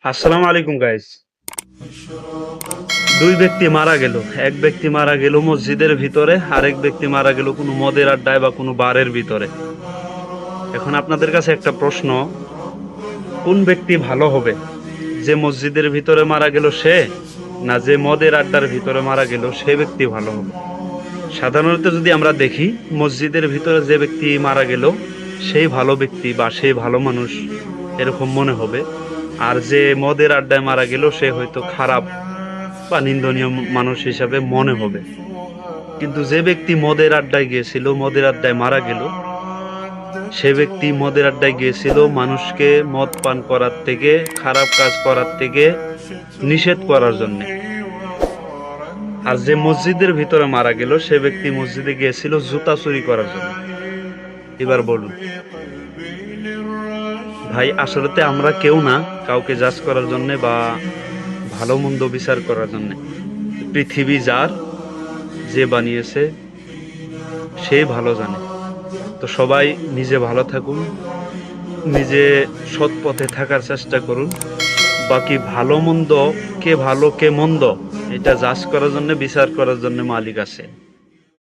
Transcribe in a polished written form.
আসসালামু আলাইকুম গাইস। দুই ব্যক্তি মারা গেল। এক ব্যক্তি মারা গেল মসজিদের ভিতরে, আরেক ব্যক্তি মারা গেল কোনো মদের আড্ডায় বা কোনো বারের ভিতরে। এখন আপনাদের কাছে একটা প্রশ্ন, কোন ব্যক্তি ভালো হবে? যে মসজিদের ভিতরে মারা গেল সে, না যে মদের আড্ডার ভিতরে মারা গেল সে ব্যক্তি ভালো হবে? সাধারণত যদি আমরা দেখি, মসজিদের ভিতরে যে ব্যক্তি মারা গেল সেই ভালো ব্যক্তি বা সেই ভালো মানুষ এরকম মনে হবে। আর যে মদের আড্ডায় মারা গেল সে হয়তো খারাপ বা নিন্দনীয় মানুষ হিসাবে মনে হবে। কিন্তু যে ব্যক্তি মদের আড্ডায় গিয়েছিল, মদের আড্ডায় মারা গেল, সে ব্যক্তি মদের আড্ডায় গিয়েছিল মানুষকে মদ পান করার থেকে, খারাপ কাজ করার থেকে নিষেধ করার জন্য। আর যে মসজিদের ভিতরে মারা গেল সে ব্যক্তি মসজিদে গিয়েছিল জুতা চুরি করার জন্য। এবার বলুন ভাই, আসলে আমরা কেউ না কাউকে জাজ করার জন্য বা ভালো মন্দ বিচার করার জন্য। পৃথিবী যার, যে বানিয়েছে সে ভালো জানে। তো সবাই নিজে ভালো থাকুন, নিজে সৎ পথে থাকার চেষ্টা করুন। বাকি ভালো মন্দ, কে ভালো কে মন্দ, এটা জাজ করার জন্য, বিচার করার জন্য মালিক আছে।